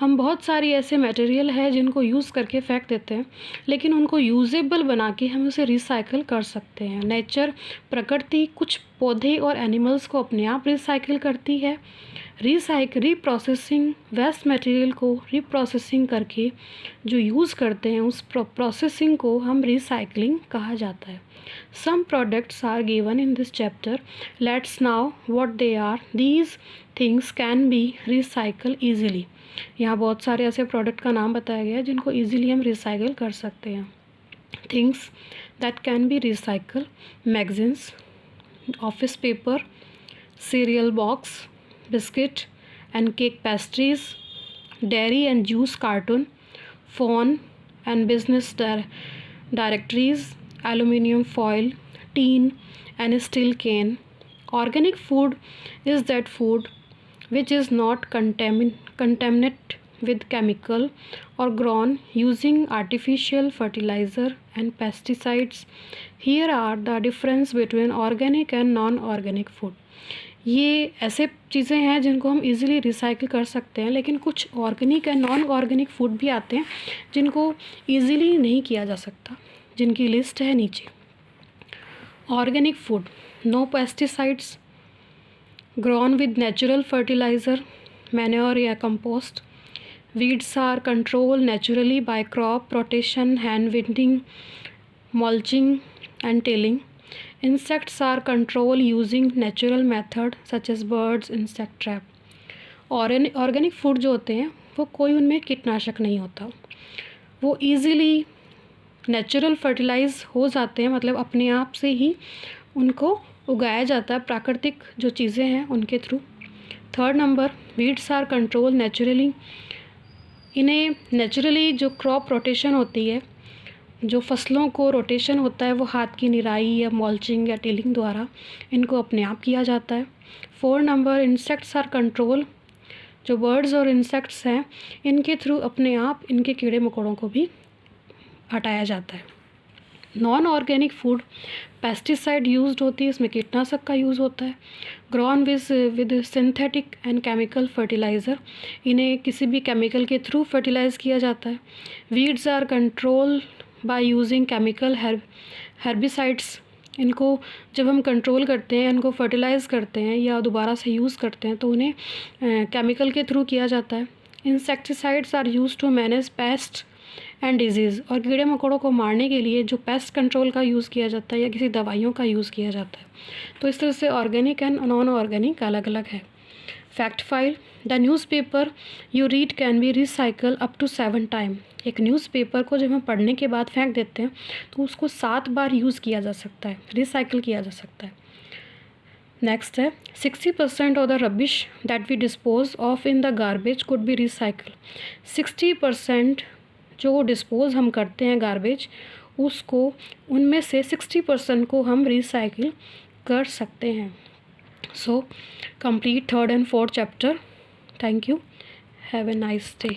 हम बहुत सारी ऐसे मटेरियल है जिनको यूज़ करके फेंक देते हैं, लेकिन उनको यूजेबल बना के हम उसे रिसाइकिल कर सकते हैं। नेचर, प्रकृति कुछ पौधे और एनिमल्स को अपने आप रिसाइकिल करती है। रीप्रोसेसिंग वेस्ट मटेरियल को रीप्रोसेसिंग करके जो यूज़ करते हैं उस प्रोसेसिंग को हम रिसाइकलिंग कहा जाता है। Some products are given in this chapter, let's now what they are. These things can be recycle easily. यहाँ बहुत सारे ऐसे प्रोडक्ट का नाम बताया गया है जिनको ईजिली हम रिसाइकिल कर सकते हैं। Things that can be recycle: magazines, office paper, cereal box, biscuit and cake pastries, dairy and juice carton, phone and business directories, aluminium foil, tin and steel can. Organic food is that food which is not contaminated with chemical or grown using artificial fertilizer and pesticides. Here are the difference between organic and non-organic food. ये ऐसे चीज़ें हैं जिनको हम easily recycle कर सकते हैं, लेकिन कुछ organic and non organic food भी आते हैं जिनको इजीली नहीं किया जा सकता, जिनकी लिस्ट है नीचे। Organic food: no pesticides, grown with natural fertiliser, manure या compost. Weeds are control naturally by crop rotation, hand weeding, mulching and tilling. Insects are controlled using natural method such as birds, insect trap. Organic food जो होते हैं वो कोई उनमें कीटनाशक नहीं होता, वो इजीली नेचुरल फर्टिलाइज हो जाते हैं, मतलब अपने आप से ही उनको उगाया जाता है प्राकृतिक जो चीज़ें हैं उनके through. Third number, weeds are control naturally. इन्हें नेचुरली जो क्रॉप रोटेशन होती है, जो फसलों को रोटेशन होता है वो हाथ की निराई या मल्चिंग या टिलिंग द्वारा इनको अपने आप किया जाता है। 4 नंबर, इंसेक्ट्स आर कंट्रोल। जो बर्ड्स और इंसेक्ट्स हैं इनके थ्रू अपने आप इनके कीड़े मकोड़ों को भी हटाया जाता है। Non organic food: pesticide used होती है, इसमें कीटनाशक का यूज़ होता है। Grown with synthetic and chemical fertiliser, इन्हें किसी भी केमिकल के थ्रू फर्टिलाइज़ किया जाता है। Weeds are control by using chemical herbicides, इनको जब हम कंट्रोल करते हैं, इनको फर्टिलाइज़ करते हैं या दोबारा से यूज़ करते हैं तो उन्हें केमिकल के थ्रू किया जाता है। Insecticides are use to manage pest and disease, और कीड़े मकोड़ों को मारने के लिए जो पेस्ट कंट्रोल का यूज़ किया जाता है या किसी दवाइयों का यूज़ किया जाता है। तो इस तरह से ऑर्गेनिक एंड नॉन ऑर्गेनिक अलग अलग है। Fact file: the newspaper you read can be recycle up to 7 time. एक न्यूज़पेपर को जब हम पढ़ने के बाद फेंक देते हैं तो उसको 7 बार यूज़ किया जा सकता है, रिसाइकिल किया जा सकता है। नेक्स्ट है 60% of the rubbish that we dispose of in the garbage could be recycle. 60% जो डिस्पोज हम करते हैं गार्बेज, उसको उनमें से 60% को हम रिसाइकिल कर सकते हैं। So complete 3rd and 4th chapter. Thank you, have a nice day.